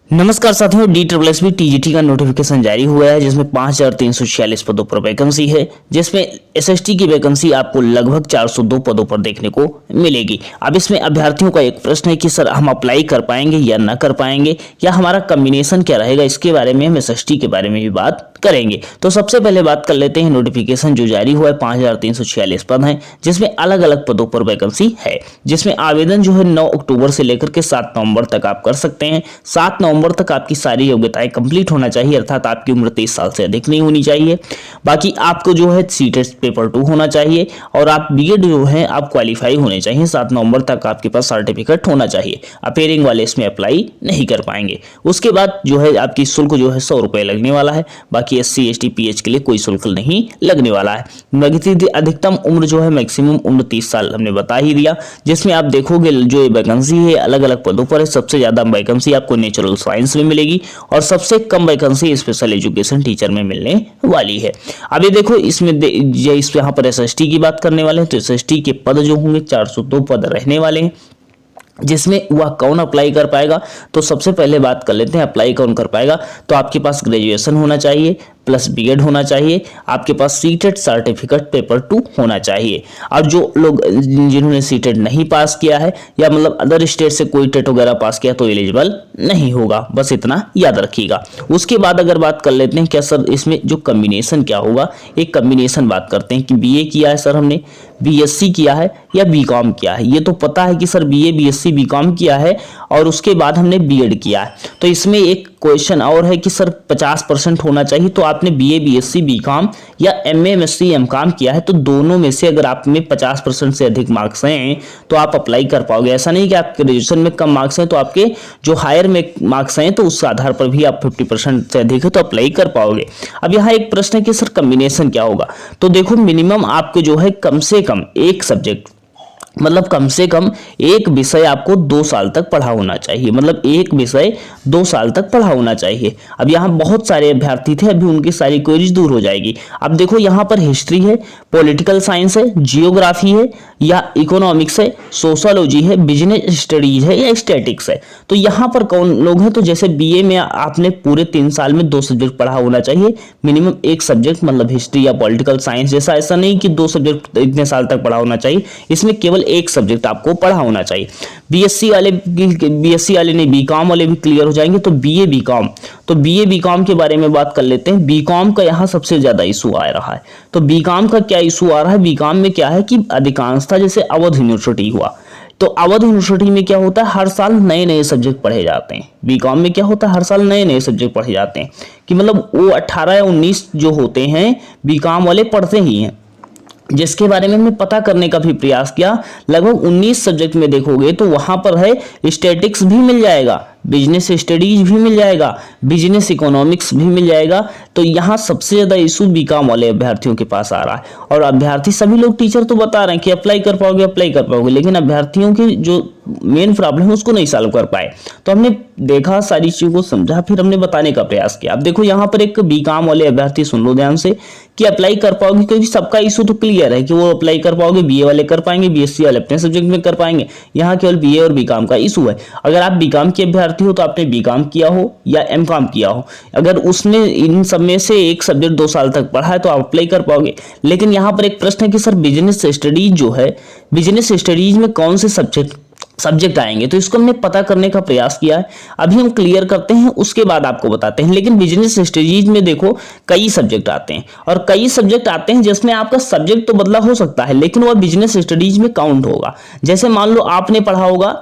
नमस्कार साथियों, DSSB TGT का नोटिफिकेशन जारी हुआ है जिसमें 5346 पदों पर वैकेंसी है, जिसमें SST की वैकेंसी आपको लगभग 402 पदों पर देखने को मिलेगी। अब इसमें अभ्यर्थियों का एक प्रश्न है कि सर हम अप्लाई कर पाएंगे या ना कर पाएंगे, या हमारा कॉम्बिनेशन क्या रहेगा। इसके बारे में हम SST के बारे में भी बात करेंगे। तो सबसे पहले बात कर लेते हैं नोटिफिकेशन जो जारी हुआ है। 5346 पद हैं जिसमें अलग अलग पदों पर वैकेंसी है, जिसमें आवेदन जो है 9 अक्टूबर से लेकर के 7 नवंबर तक आप कर सकते हैं। 7 नवंबर तक आपकी सारी योग्यताएं कंप्लीट होना चाहिए, अर्थात आपकी उम्र 30 साल से अधिक नहीं होनी चाहिए। बाकी आपको जो है सीटेट पेपर 2 होना चाहिए और आप बीएड जो है आप क्वालिफाई होने चाहिए। 7 नवंबर तक आपके पास सर्टिफिकेट होना चाहिए। अपेयरिंग वाले इसमें अप्लाई नहीं कर पाएंगे। उसके बाद जो है आपकी शुल्क जो है 100 रुपये लगने वाला है। बाकी SC ST PH के लिए कोई शुल्क नहीं लगने वाला है। अधिकतम उम्र जो है मैक्सिमम उम्र 30 साल हमने बता ही दिया। जिसमें आप देखोगे जो वैकेंसी है अलग अलग पदों पर है। सबसे ज्यादा वैकेंसी आपको नेचुरल साइंस में मिलेगी और सबसे कम वैकेंसी स्पेशल एजुकेशन टीचर में मिलने वाली है। अब ये देखो इसमें यहाँ पर SST की बात करने वाले हैं, तो SST के पद जो होंगे 402 पद रहने वाले हैं। जिसमें वह कौन अप्लाई कर पाएगा, तो सबसे पहले बात कर लेते हैं अप्लाई कौन कर पाएगा। तो आपके पास ग्रेजुएशन होना चाहिए प्लस बीएड होना चाहिए, आपके पास सीटेट सर्टिफिकेट पेपर 2 होना चाहिए। और जो लोग जिन्होंने सीटेट नहीं पास किया है या मतलब अदर स्टेट से कोई टेट वगैरह पास किया तो एलिजिबल नहीं होगा, बस इतना याद रखिएगा। उसके बाद अगर बात कर लेते हैं क्या सर इसमें जो कॉम्बिनेशन क्या होगा, एक कॉम्बिनेशन बात करते हैं कि बीए किया है सर हमने, BSc किया है या बीकॉम किया है। ये तो पता है कि सर BA BSc बीकॉम किया है और उसके बाद हमने बीएड किया है। तो इसमें एक क्वेश्चन और है कि सर 50% होना चाहिए। तो आपने BA BSc बीकॉम या MA MSc MCOM किया है, तो दोनों में से अगर आप में 50% से अधिक मार्क्स हैं तो आप अप्लाई कर पाओगे। ऐसा नहीं कि आपके ग्रेजुएशन में कम मार्क्स हैं तो आपके जो हायर में मार्क्स हैं तो उस आधार पर भी आप 50% से अधिक है तो अप्लाई कर पाओगे। अब यहाँ एक प्रश्न है कि सर कॉम्बिनेशन क्या होगा। तो देखो मिनिमम आपको जो है कम से कम एक सब्जेक्ट मतलब कम से कम एक विषय आपको 2 साल तक पढ़ा होना चाहिए, मतलब एक विषय 2 साल तक पढ़ा होना चाहिए। अब यहाँ बहुत सारे अभ्यर्थी थे, अभी उनकी सारी क्वेरीज दूर हो जाएगी। अब देखो यहाँ पर हिस्ट्री है, पॉलिटिकल साइंस है, जियोग्राफी है या इकोनॉमिक्स है, सोशोलॉजी है, बिजनेस स्टडीज है या स्टैटिक्स है। तो यहाँ पर कौन लोग हैं, तो जैसे BA में आपने पूरे 3 साल में 2 सब्जेक्ट पढ़ा होना चाहिए, मिनिमम एक सब्जेक्ट मतलब हिस्ट्री या पॉलिटिकल साइंस जैसा। ऐसा नहीं कि 2 सब्जेक्ट इतने साल तक पढ़ा होना चाहिए, इसमें केवल एक सब्जेक्ट आपको पढ़ा होना चाहिए। BSc वाले नहीं, बीकॉम वाले भी क्लियर हो जाएंगे। तो BA बीकॉम, तो BA बीकॉम के बारे में बात कर लेते हैं। बीकॉम का यहाँ सबसे ज्यादा इशू आ रहा है। तो बीकॉम का क्या इशू आ रहा है, बीकॉम में क्या है कि अधिकांशतः जैसे अवध यूनिवर्सिटी हुआ, तो अवध यूनिवर्सिटी में क्या होता है हर साल नए नए सब्जेक्ट पढ़े जाते हैं। बीकॉम में क्या होता है हर साल नए नए सब्जेक्ट पढ़े जाते हैं, कि मतलब वो 18 या 19 जो होते हैं बीकॉम वाले पढ़ते ही हैं। जिसके बारे में हमने पता करने का भी प्रयास किया, लगभग 19 सब्जेक्ट में देखोगे तो वहां पर है स्टैटिक्स भी मिल जाएगा, बिजनेस स्टडीज भी मिल जाएगा, बिजनेस इकोनॉमिक्स भी मिल जाएगा। तो यहाँ सबसे ज्यादा इशू बीकॉम वाले अभ्यर्थियों के पास आ रहा है। और अभ्यर्थी सभी लोग टीचर तो बता रहे हैं कि अप्लाई कर पाओगे, लेकिन अभ्यर्थियों की जो मेन प्रॉब्लम है उसको नहीं सॉल्व कर पाए। तो हमने देखा, सारी चीजों को समझा, फिर हमने बताने का प्रयास किया। अब देखो यहाँ पर एक बीकॉम वाले अभ्यर्थी सुन लो ध्यान से कि अप्लाई कर पाओगे, क्योंकि सबका इशू तो क्लियर है कि वो अप्लाई कर पाओगे। BA वाले कर पाएंगे, BSc वाले अपने सब्जेक्ट में कर पाएंगे। यहाँ केवल BA और बीकॉम का इशू है। अगर आप बीकॉम के अभ्यर्थी हो तो आपने बीकॉम किया हो या MCOM किया हो, अगर उसने इन सब में से एक सब्जेक्ट 2 साल तक पढ़ा है तो आप अप्लाई कर पाओगे। लेकिन यहाँ पर एक प्रश्न है कि सर बिजनेस स्टडीज जो है, बिजनेस स्टडीज में कौन से सब्जेक्ट आएंगे। तो इसको हमने पता करने का प्रयास किया है, अभी हम क्लियर करते हैं, उसके बाद आपको बताते हैं। लेकिन बिजनेस स्टडीज में देखो कई सब्जेक्ट आते हैं और कई सब्जेक्ट आते हैं जिसमें आपका सब्जेक्ट तो बदला हो सकता है लेकिन वह बिजनेस स्टडीज में काउंट होगा। जैसे मान लो आपने पढ़ा होगा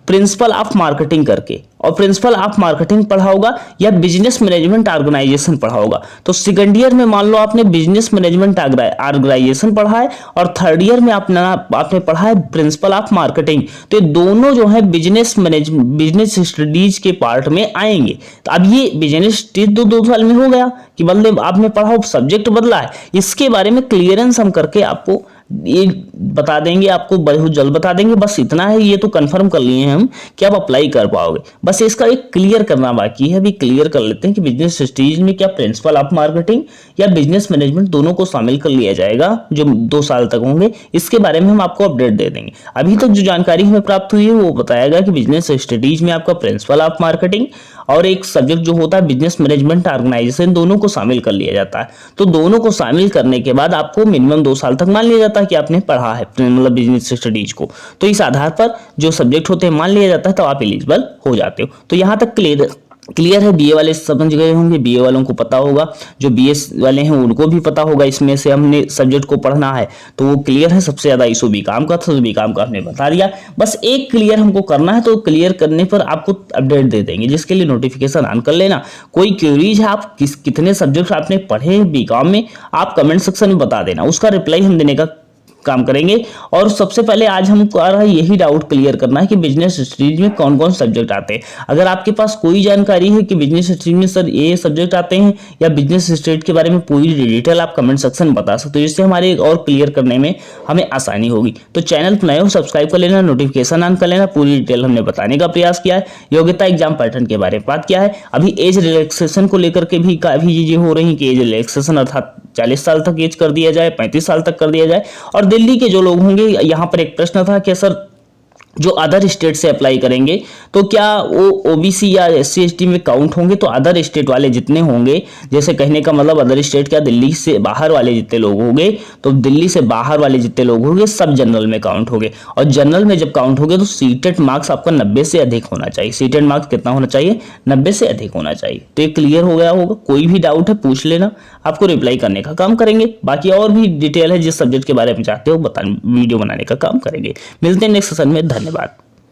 प्रिंसिपल ऑफ मार्केटिंग करके, और प्रिंसिपल ऑफ मार्केटिंग पढ़ा होगा या बिजनेस मैनेजमेंट ऑर्गेनाइजेशन पढ़ा होगा। तो सेकंड ईयर में मान लो आपने बिजनेस मैनेजमेंट ऑर्गेनाइजेशन पढ़ा है और थर्ड ईयर में आपने पढ़ा है प्रिंसिपल ऑफ मार्केटिंग। तो ये दोनों जो है बिजनेस स्टडीज के पार्ट में आएंगे। तो अब ये बिजनेस स्टडीज 2 साल में हो गया कि मतलब आपने पढ़ा हो, सब्जेक्ट बदला है। इसके बारे में क्लियरेंस हम करके आपको ये बता देंगे आपको, बहुत जल्द बता देंगे। बस इतना है, ये तो कंफर्म कर लिए हैं हम कि आप अप्लाई कर पाओगे। बस इसका एक क्लियर करना बाकी है, अभी क्लियर कर लेते हैं कि बिजनेस स्टडीज में क्या प्रिंसिपल ऑफ मार्केटिंग या बिजनेस मैनेजमेंट दोनों को शामिल कर लिया जाएगा जो 2 साल तक होंगे। इसके बारे में हम आपको अपडेट दे देंगे। अभी तक जो जानकारी हमें प्राप्त हुई है वो बताया गया कि बिजनेस स्टडीज में आपका प्रिंसिपल ऑफ मार्केटिंग और एक सब्जेक्ट जो होता है बिजनेस मैनेजमेंट ऑर्गेनाइजेशन, दोनों को शामिल कर लिया जाता है। तो दोनों को शामिल करने के बाद आपको मिनिमम 2 साल तक मान लिया जाता है कि आपने पढ़ा है मतलब बिजनेस स्टडीज को। तो इस आधार पर जो सब्जेक्ट होते हैं मान लिया जाता है, तो आप एलिजिबल हो जाते हो। तो यहाँ तक क्लियर है। बीए वाले समझ गए होंगे, बीए वालों को पता होगा, जो बीएस वाले हैं उनको भी पता होगा इसमें से हमने सब्जेक्ट को पढ़ना है, तो वो क्लियर है। सबसे ज्यादा इशू बीकॉम का था, तो बीकॉम का हमने बता दिया। बस एक क्लियर हमको करना है, तो क्लियर करने पर आपको अपडेट दे देंगे, जिसके लिए नोटिफिकेशन ऑन कर लेना। कोई क्वेरीज है, आप कितने सब्जेक्ट आपने पढ़े बीकॉम में, आप कमेंट सेक्शन में बता देना, उसका रिप्लाई हम देने का काम करेंगे। और सबसे पहले आज हमको आ रहा है यही डाउट क्लियर करना है कि बिजनेस स्टडीज में कौन कौन सब्जेक्ट आते हैं। अगर आपके पास कोई जानकारी है कि बिजनेस स्टडीज में सर ये सब्जेक्ट आते हैं या बिजनेस स्टडीज के बारे में पूरी डिटेल आप कमेंट सेक्शन में बता सकते हो, जिससे हमारे और क्लियर करने में हमें आसानी होगी। तो चैनल पर नए हो सब्सक्राइब कर लेना, नोटिफिकेशन ऑन कर लेना। पूरी डिटेल हमने बताने का प्रयास किया है। योग्यता एग्जाम पैटर्न के बारे में बात किया है। अभी एज रिलैक्सेशन को लेकर के भी काफी चीजें हो रही कि एज रिलैक्सेशन अर्थात 40 साल तक एज कर दिया जाए, 35 साल तक कर दिया जाए। और दिल्ली के जो लोग होंगे, यहाँ पर एक प्रश्न था कि सर जो अदर स्टेट से अप्लाई करेंगे तो क्या वो ओबीसी या एससी एसटी में काउंट होंगे? तो अदर स्टेट वाले जितने होंगे, जैसे कहने का मतलब अदर स्टेट क्या, दिल्ली से बाहर वाले जितने लोग होंगे, तो दिल्ली से बाहर वाले जितने लोग होंगे सब जनरल में काउंट होंगे। और जनरल में जब काउंट होंगे तो सीटेट मार्क्स आपका 90 से अधिक होना चाहिए। सीटेट मार्क्स कितना होना चाहिए? 90 से अधिक होना चाहिए। तो ये क्लियर हो गया होगा। कोई भी डाउट है पूछ लेना, आपको रिप्लाई करने का काम करेंगे। बाकी और भी डिटेल है जिस सब्जेक्ट के बारे में चाहते हो वीडियो बनाने का काम करेंगे। मिलते हैं नेक्स्ट सेशन में। धन्यवाद।